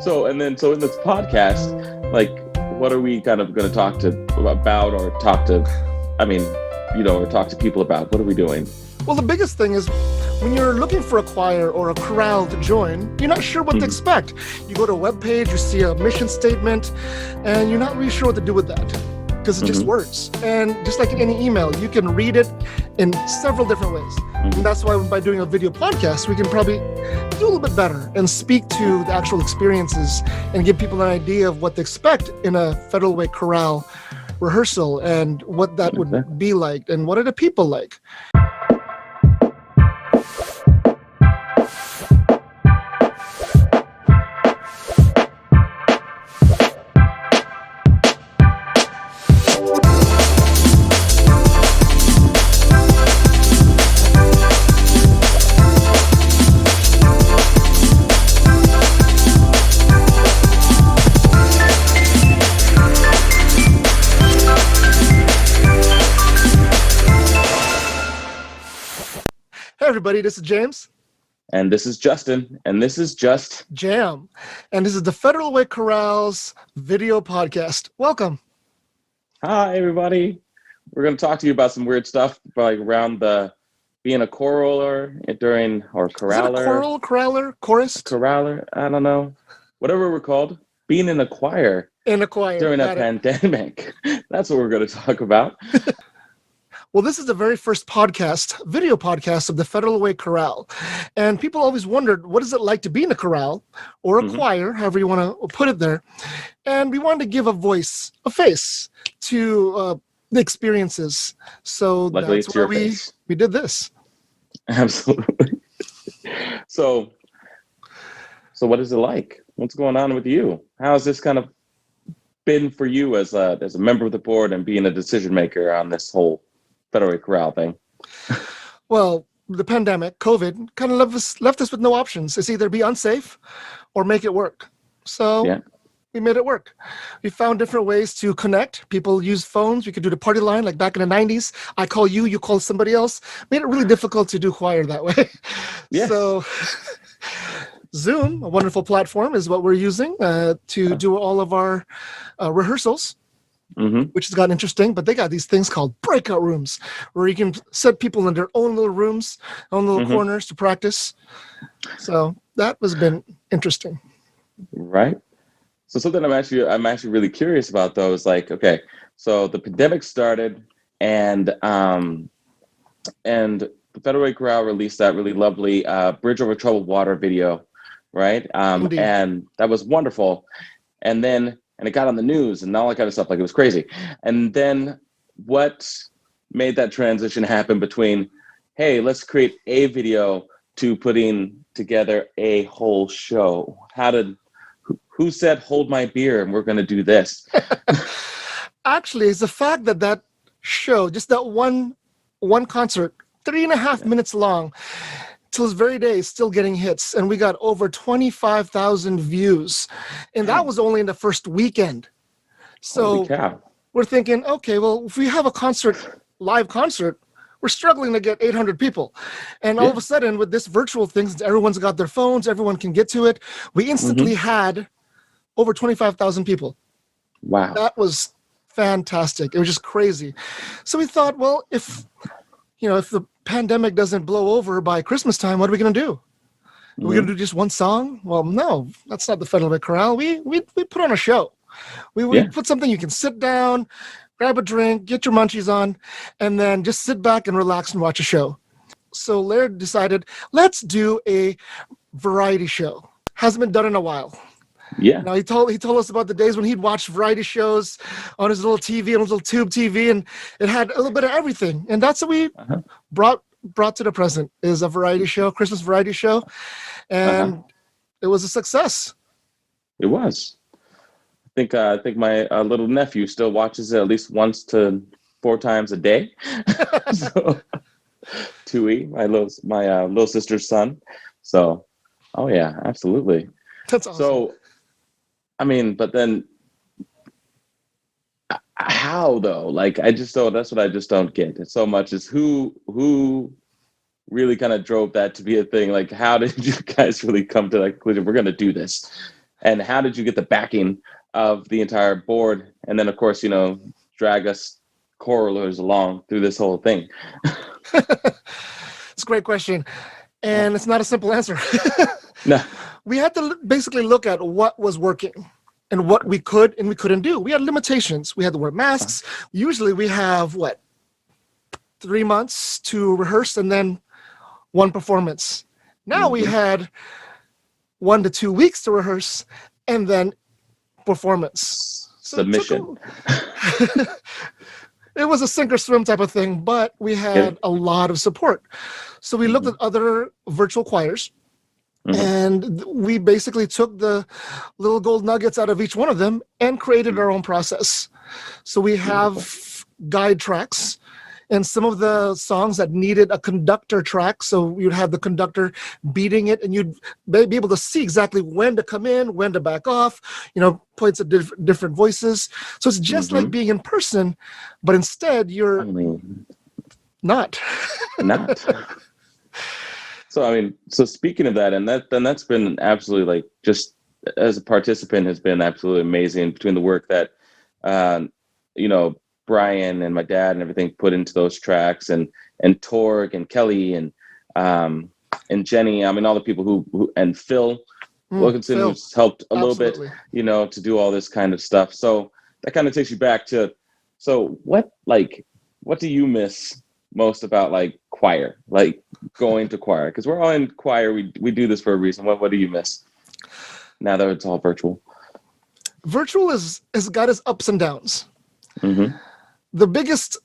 So in this podcast, like, what are we kind of going to talk about, or talk to, or talk to people about? What are we doing? Well, the biggest thing is when you're looking for a choir or a chorale to join, you're not sure what to expect. You go to a webpage, you see a mission statement, and you're not really sure what to do with that because it's just words. And just like in any email, you can read it in several different ways. And that's why by doing a video podcast, we can probably do a little bit better and speak to the actual experiences and give people an idea of what to expect in a Federal Way Chorale rehearsal and what that would be like and what are the people like. Hey everybody, this is James. And this is Justin. And this is Just Jam. And this is the Federal Way Chorale's video podcast. Welcome. Hi, everybody. We're going to talk to you about some weird stuff, like around being a choraler or choraler. Is it a choral, choraler, chorus? Choraler, I don't know. Whatever we're called. Being in a choir. In a choir. During a pandemic. That's what we're going to talk about. Well, this is the very first video podcast of the Federal Way Chorale. And people always wondered, what is it like to be in a chorale or a choir, however you want to put it there. And we wanted to give a face to the experiences. So luckily, that's why we did this. Absolutely. So what is it like? What's going on with you? How has this kind of been for you as a member of the board and being a decision maker on this whole Federal Way Chorale thing? Well, the pandemic, COVID, kind of left us with no options. It's either be unsafe or make it work. So we made it work. We found different ways to connect. People use phones. We could do the party line like back in the 90s. I call you, you call somebody else. Made it really difficult to do choir that way. Yes. So Zoom, a wonderful platform, is what we're using to do all of our rehearsals. Which has gotten interesting, but they got these things called breakout rooms where you can set people in their own little rooms, own little corners to practice. So that has been interesting. Right. So something I'm actually really curious about though is like, okay, so the pandemic started and the Federal Way Chorale released that really lovely Bridge Over Troubled Water video, right? And that was wonderful. And it got on the news and all that kind of stuff. Like, it was crazy. And then what made that transition happen between, hey, let's create a video to putting together a whole show? Who said, hold my beer and we're going to do this? Actually, it's the fact that show, just that one concert, 3.5 minutes long, till this very day, still getting hits. And we got over 25,000 views. And that was only in the first weekend. So we're thinking, okay, well, if we have a live concert, we're struggling to get 800 people. And all of a sudden, with this virtual thing, since everyone's got their phones, everyone can get to it, we instantly had over 25,000 people. Wow. That was fantastic. It was just crazy. So we thought, well, if the pandemic doesn't blow over by Christmas time, what are we going to do? Are we going to do just one song? Well, no, that's not the Federal Way Chorale. We put on a show. We put something you can sit down, grab a drink, get your munchies on, and then just sit back and relax and watch a show. So Laird decided, let's do a variety show. Hasn't been done in a while. Yeah. Now he told us about the days when he'd watch variety shows on his little TV, on his little tube TV, and it had a little bit of everything. And that's what we brought to the present, is a variety show, Christmas variety show, and it was a success. It was. I think my little nephew still watches it at least once to 4 times a day. So, Tui, my little sister's son. So, oh yeah, absolutely. That's awesome. So, but then how though? Like, that's what I just don't get. It's so much is who really kind of drove that to be a thing. Like, how did you guys really come to that conclusion? We're going to do this. And how did you get the backing of the entire board? And then, of course, drag us choralers along through this whole thing. It's a great question. And it's not a simple answer. No. We had to basically look at what was working and what we could and we couldn't do. We had limitations. We had to wear masks. Usually we have, 3 months to rehearse and then one performance. Now we had 1 to 2 weeks to rehearse and then performance. So Submission. It was a sink or swim type of thing, but we had a lot of support. So we looked at other virtual choirs, and we basically took the little gold nuggets out of each one of them and created our own process. So we have guide tracks, and some of the songs that needed a conductor track, so you'd have the conductor beating it, and you'd be able to see exactly when to come in, when to back off, points at different voices. So it's just like being in person, but instead you're not. Not. So speaking of that, and that's been absolutely, just as a participant, has been absolutely amazing between the work that, Brian and my dad and everything put into those tracks, and Torg and Kelly and Jenny. All the people who and Phil Wilkinson, who's helped a little bit, to do all this kind of stuff. So that kind of takes you back to, so what do you miss most about choir, going to choir? Because we're all in choir. We do this for a reason. What do you miss now that it's all virtual? Virtual has got its ups and downs. Mm-hmm. The biggest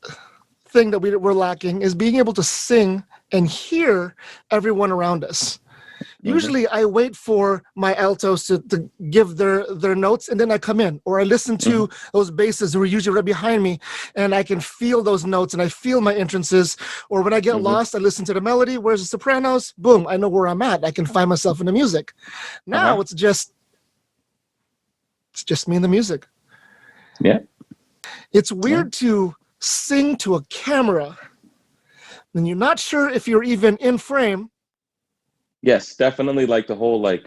thing that we're lacking is being able to sing and hear everyone around us. Usually I wait for my altos to give their notes, and then I come in, or I listen to those basses who are usually right behind me, and I can feel those notes and I feel my entrances. Or when I get lost, I listen to the melody. Whereas the sopranos, boom, I know where I'm at. I can find myself in the music. Now it's just me and the music. Yeah. It's weird to sing to a camera and you're not sure if you're even in frame. Yes, definitely, the whole the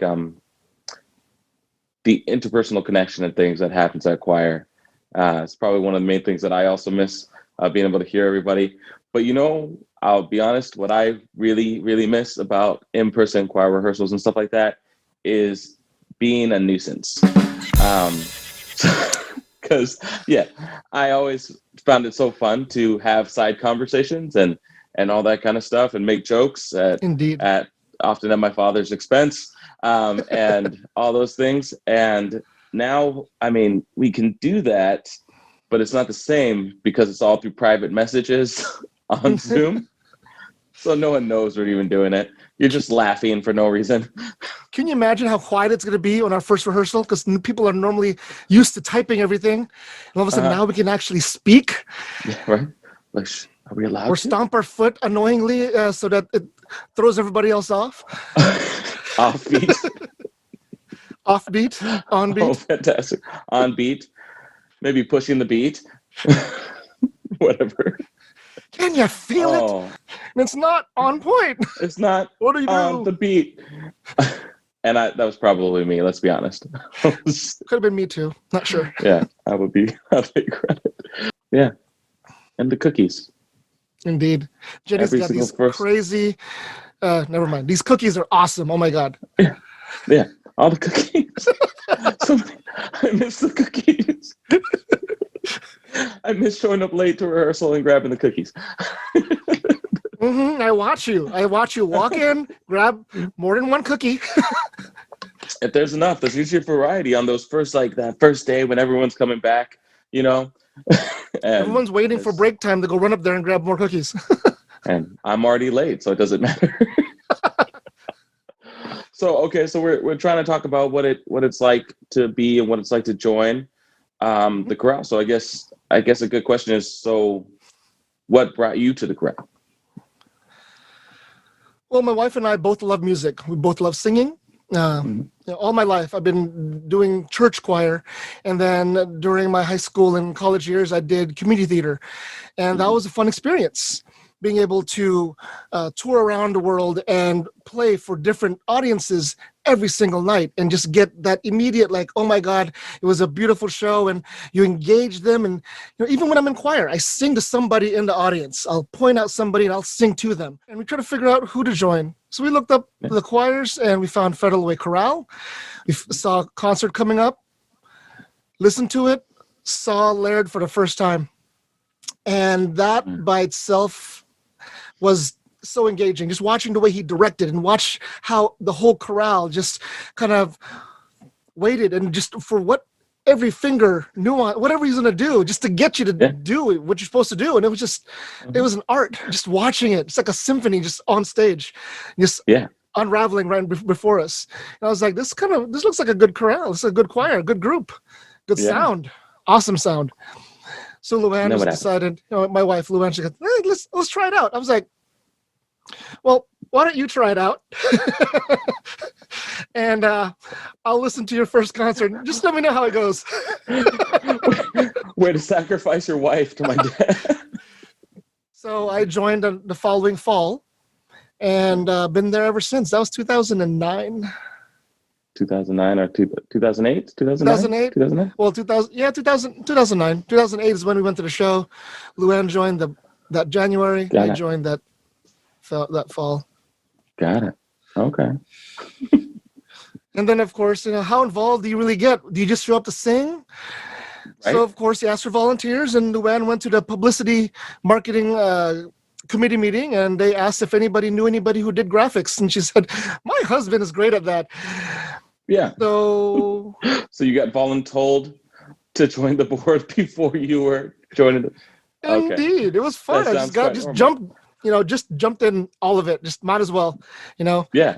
interpersonal connection and things that happens at choir. It's probably one of the main things that I also miss, being able to hear everybody. But I'll be honest, what I really, really miss about in-person choir rehearsals and stuff like that is being a nuisance. Because I always found it so fun to have side conversations and all that kind of stuff, and make jokes often at my father's expense, and all those things. And now, we can do that, but it's not the same because it's all through private messages on Zoom. So no one knows we're even doing it. You're just laughing for no reason. Can you imagine how quiet it's going to be on our first rehearsal? Because people are normally used to typing everything. And all of a sudden now we can actually speak. Yeah, right. Are we allowed or to? Stomp our foot annoyingly so that it throws everybody else off. Offbeat. Offbeat. On beat. Oh, fantastic. On beat. Maybe pushing the beat. Whatever. Can you feel it? And it's not on point. It's not what do you on the beat. And that was probably me, let's be honest. Could have been me too. Not sure. Yeah, I'll take credit. Yeah. And the cookies. Indeed. Jenny's got these crazy... never mind. These cookies are awesome. Oh my God. Yeah. All the cookies. I miss the cookies. I miss showing up late to rehearsal and grabbing the cookies. I watch you walk in, grab more than one cookie. If there's enough, there's usually a variety on those that first day when everyone's coming back, Everyone's waiting for break time to go run up there and grab more cookies. And I'm already late, so it doesn't matter. So we're trying to talk about what it's like to be and what it's like to join the chorale. So I guess a good question is, so what brought you to the chorale? Well, my wife and I both love music. We both love singing. All my life, I've been doing church choir. And then during my high school and college years, I did community theater. And that was a fun experience. being able to tour around the world and play for different audiences every single night and just get that immediate, like, oh my God, it was a beautiful show, and you engage them. And even when I'm in choir, I sing to somebody in the audience. I'll point out somebody and I'll sing to them. And we try to figure out who to join. So we looked up the choirs and we found Federal Way Chorale. We saw a concert coming up, listened to it, saw Laird for the first time. And that by itself was so engaging, just watching the way he directed and watch how the whole chorale just kind of waited and just for what every finger nuance, whatever he's going to do, just to get you to do what you're supposed to do. And it was just, it was an art, just watching it. It's like a symphony just on stage, just unraveling right before us. And I was like, this looks like a good chorale. This is a good choir, good group, good sound, awesome sound. So Luann just decided, my wife, Luann, she goes, hey, let's try it out. I was like, well, why don't you try it out? And I'll listen to your first concert. Just let me know how it goes. Way to sacrifice your wife to my dad. So I joined the following fall and been there ever since. That was 2009. 2009 or 2008? 2008? 2009? Well, 2009. 2008 is when we went to the show. Luann joined that January. I joined that fall. Got it. Okay. And then, of course, how involved do you really get? Do you just show up to sing? Right. So, of course, you asked for volunteers, and Luann went to the publicity marketing committee meeting, and they asked if anybody knew anybody who did graphics. And she said, my husband is great at that. Yeah. So you got voluntold to join the board before you were joining it? Okay. Indeed. It was fun. I just jumped in all of it. Just might as well, Yeah.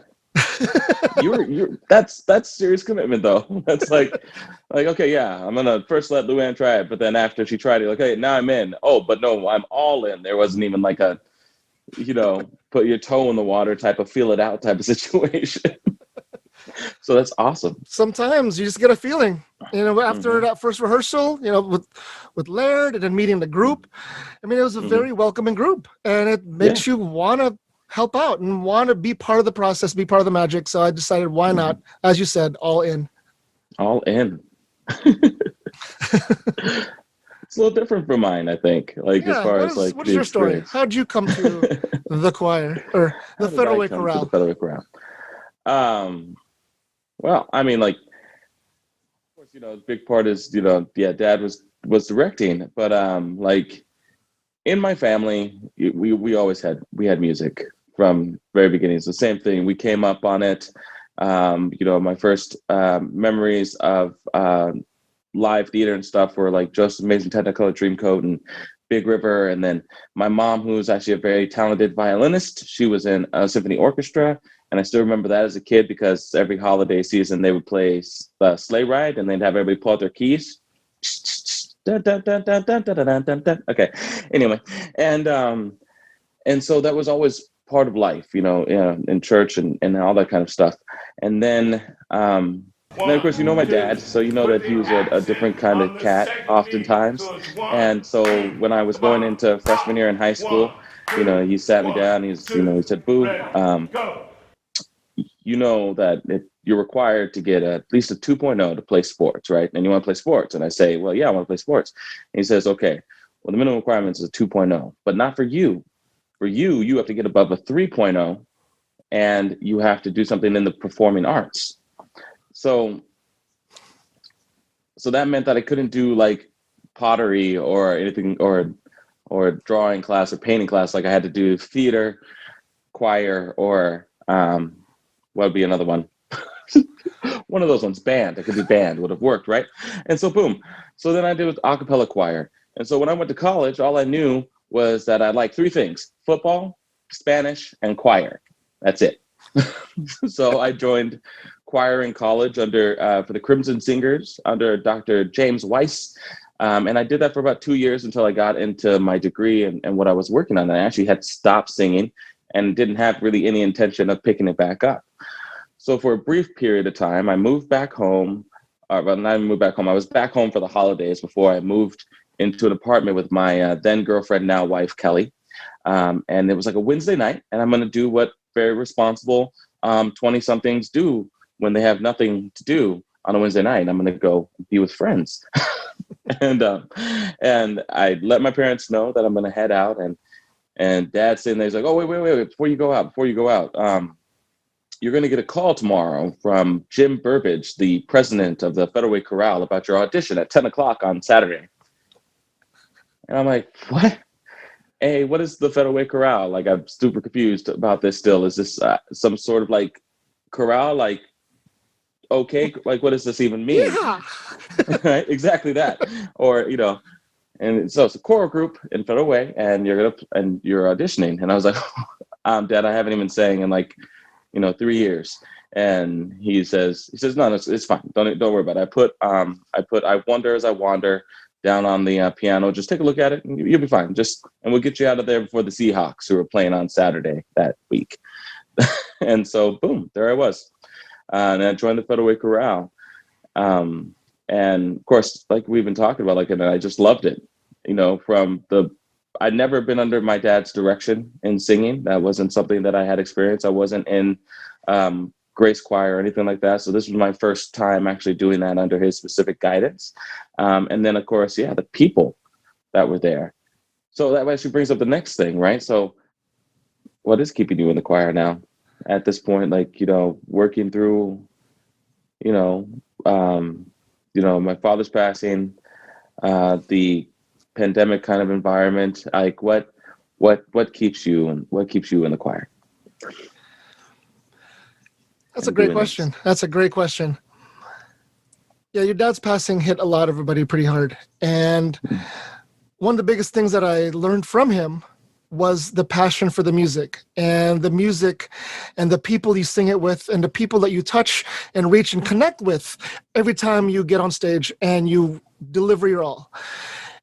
That's serious commitment though. That's like okay, yeah, I'm gonna first let Luann try it, but then after she tried it, like, hey, now I'm in. Oh, but no, I'm all in. There wasn't even like a put your toe in the water type of feel it out type of situation. So that's awesome. Sometimes you just get a feeling, after that first rehearsal, with Laird and then meeting the group. I mean, it was a very welcoming group, and it makes you want to help out and want to be part of the process, be part of the magic. So I decided, why not? As you said, all in. All in. It's a little different from mine, I think. Like as far as like, what is your story? How'd you come to the choir or the Federal Way Chorale? The Federal Way Chorale. Well, I mean, like, of course, a big part is, Dad was directing, but like in my family, we always had music from very beginning. It's the same thing. We came up on it. My first memories of live theater and stuff were like Joseph's Amazing Technicolor Dreamcoat and Big River. And then my mom, who's actually a very talented violinist, she was in a symphony orchestra. And I still remember that as a kid because every holiday season they would play Sleigh Ride and they'd have everybody pull out their keys. Okay. Anyway, and so that was always part of life, in church and all that kind of stuff. And then of course, my dad, so that he was a different kind of cat oftentimes. And so when I was going into freshman year in high school, he sat me down. He said, "Boo, that you're required to get at least a 2.0 to play sports, right? And you want to play sports?" And I say, "Well, yeah, I want to play sports." And he says, "Okay, well, the minimum requirements is a 2.0, but not for you. For you, you have to get above a 3.0, and you have to do something in the performing arts." So that meant that I couldn't do like pottery or anything or drawing class or painting class. Like I had to do theater, choir, or what would be another one? One of those ones, band. I could do band, would have worked, right? And so boom. So then I did a cappella choir. And so when I went to college, all I knew was that I liked three things: football, Spanish, and choir. That's it. So I joined choir in college for the Crimson Singers under Dr. James Weiss. And I did that for about 2 years until I got into my degree and what I was working on. I actually had stopped singing and didn't have really any intention of picking it back up. So for a brief period of time, I moved back home. Well, not even moved back home. I was back home for the holidays before I moved into an apartment with my then girlfriend, now wife, Kelly. And it was like a Wednesday night, and I'm going to do what very responsible 20-somethings do when they have nothing to do on a Wednesday night. I'm going to go be with friends. And I let my parents know that I'm going to head out, and Dad's sitting there. He's like, "Oh, wait! Before you go out, you're going to get a call tomorrow from Jim Burbage, the president of the Federal Way Chorale, about your audition at 10 o'clock on Saturday." And I'm like, "What? Hey, what is the Federal Way Chorale? Like, I'm super confused about this still. Is this some sort of like chorale? Like, okay, like what does this even mean?" Yeah. Right? Exactly that. Or, and so it's a choral group in Federal Way, and you're auditioning. And I was like, Dad, I haven't even sang in like, 3 years. And he says, no, it's fine. Don't worry about it. I Wonder As I Wander down on the piano. Just take a look at it, and you'll be fine. And we'll get you out of there before the Seahawks, who are playing on Saturday that week. And so, boom, there I was. And I joined the Federal Way Chorale. And of course, like we've been talking about, and I just loved it. I'd never been under my dad's direction in singing. That wasn't something that I had experienced. I wasn't in Grace Choir or anything like that. So this was my first time actually doing that under his specific guidance. And then, of course, the people that were there. So that actually brings up the next thing, right? So what is keeping you in the choir now at this point? Working through, my father's passing, the pandemic kind of environment. Like what keeps you in the choir? That's a great question. That's a great question. Yeah, your dad's passing hit a lot of everybody pretty hard. And one of the biggest things that I learned from him was the passion for the music and the people you sing it with and the people that you touch and reach and connect with every time you get on stage and you deliver your all.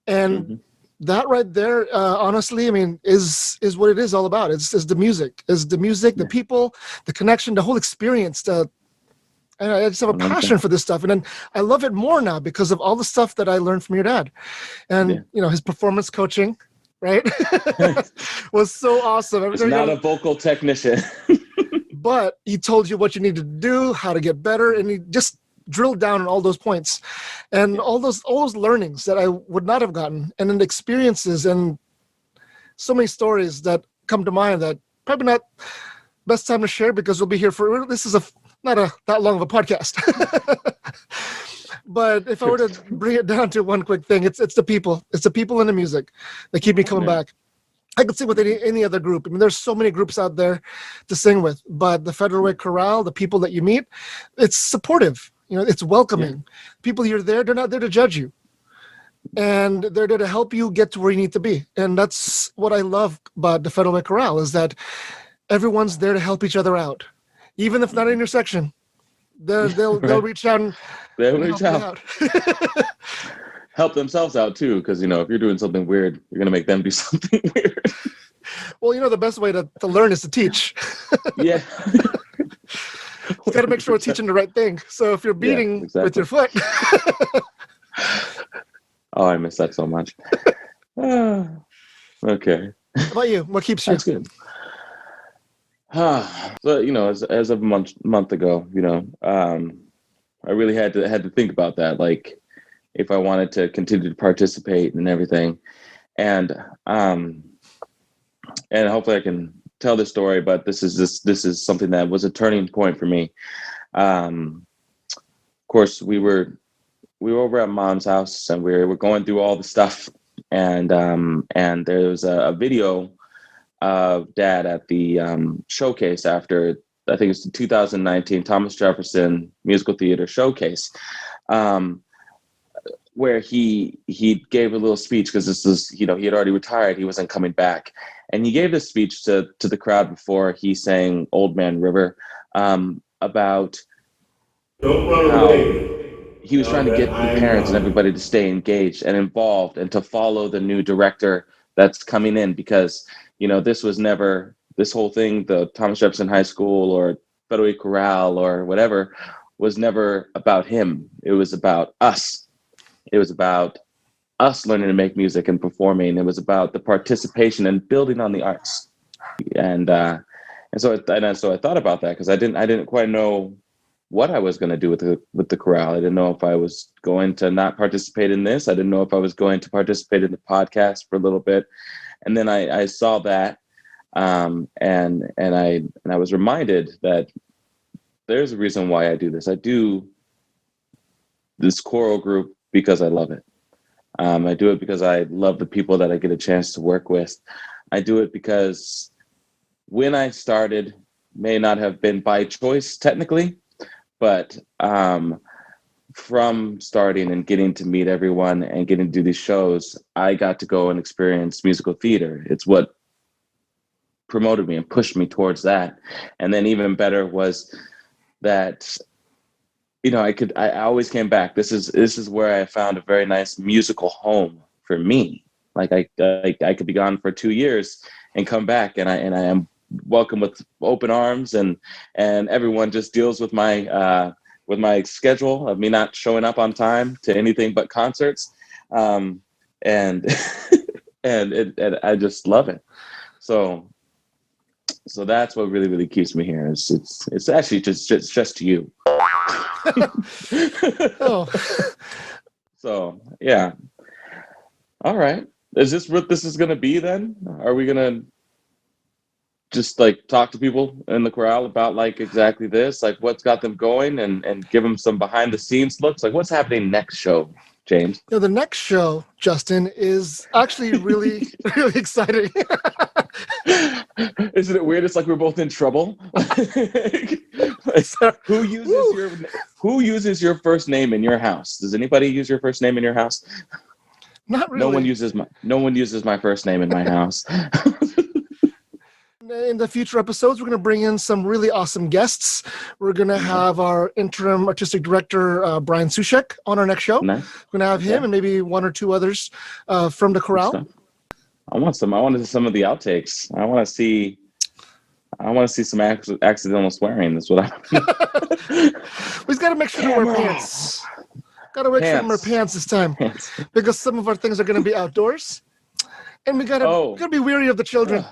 And that right there, honestly, I mean, is what it is all about. It's the music, the people, the connection, the whole experience. And I just have a passion for this stuff. And then I love it more now because of all the stuff that I learned from your dad. And, his performance coaching, right, was so awesome. He's not a vocal technician. But he told you what you need to do, how to get better, and he just drilled down on all those points and all those learnings that I would not have gotten, and then experiences and so many stories that come to mind that probably not best time to share because we'll be here for this is not that long of a podcast. But if I were to bring it down to one quick thing, it's the people. It's the people and the music that keep me coming back. I could sing with any other group. I mean, there's so many groups out there to sing with, but the Federal Way Chorale, the people that you meet, it's supportive. It's welcoming. People you're there, they're not there to judge you. And they're there to help you get to where you need to be. And that's what I love about the Federal Way Chorale is that everyone's there to help each other out. Even if not in your section, they'll reach out and help you out. Help themselves out too, because if you're doing something weird, you're gonna make them do something weird. Well, the best way to learn is to teach. Yeah. You got to make sure we're teaching the right thing. So if you're beating with your foot. Oh, I miss that so much. Okay. How about you? What keeps you? That's good. So as of a month ago, I really had to think about that, like if I wanted to continue to participate and everything, and hopefully I can tell this story. But this is something that was a turning point for me. Of course, we were over at Mom's house, and we were going through all the stuff, and there was a video of Dad at the showcase after, I think it's the 2019 Thomas Jefferson Musical Theater Showcase, where he gave a little speech because this was, he had already retired, he wasn't coming back, and he gave this speech to the crowd before he sang Old Man River, about how he was trying to get the parents and everybody to stay engaged and involved and to follow the new director that's coming in, because this whole thing, the Thomas Jefferson High School or Federal Way Chorale or whatever, was never about him. It was about us. It was about us learning to make music and performing. It was about the participation and building on the arts. And so I thought about that because I didn't quite know what I was going to do with the chorale. I didn't know if I was going to not participate in this. I didn't know if I was going to participate in the podcast for a little bit. And then I saw that, and I was reminded that there's a reason why I do this. I do this choral group because I love it. I do it because I love the people that I get a chance to work with. I do it because when I started, may not have been by choice technically, but from starting and getting to meet everyone and getting to do these shows, I got to go and experience musical theater. It's what promoted me and pushed me towards that. And then even better was that, I always came back. This is where I found a very nice musical home for me. Like I could be gone for 2 years and come back, and I am welcome with open arms, and everyone just deals with my schedule of me not showing up on time to anything but concerts, and and I just love it. So that's what really, really keeps me here. It's actually just you. Oh. So yeah. All right. Is this what this is going to be then? Are we going to just like talk to people in the chorale about like exactly this, like what's got them going, and give them some behind the scenes looks? Like what's happening next show, James? The next show, Justin, is actually really, really exciting. Isn't it weird? It's like we're both in trouble. Who uses your first name in your house? Does anybody use your first name in your house? Not really. No one uses my first name in my house. In the future episodes, we're going to bring in some really awesome guests. We're going to have our interim artistic director, Brian Sushek, on our next show. Nice. We're going to have him and maybe one or two others from the chorale. I want some of the outtakes. I want to see some accidental swearing. That's what We've got to make sure to wear pants. Got to make sure to wear pants this time, because some of our things are going to be outdoors, and we got to be weary of the children.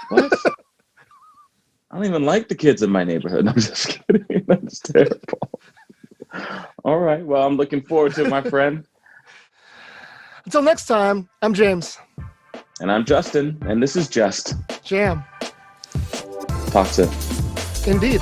What? I don't even like the kids in my neighborhood. I'm just kidding. That's terrible. All right. Well, I'm looking forward to it, my friend. Until next time, I'm James. And I'm Justin. And this is Just Jam. Talk soon. Indeed.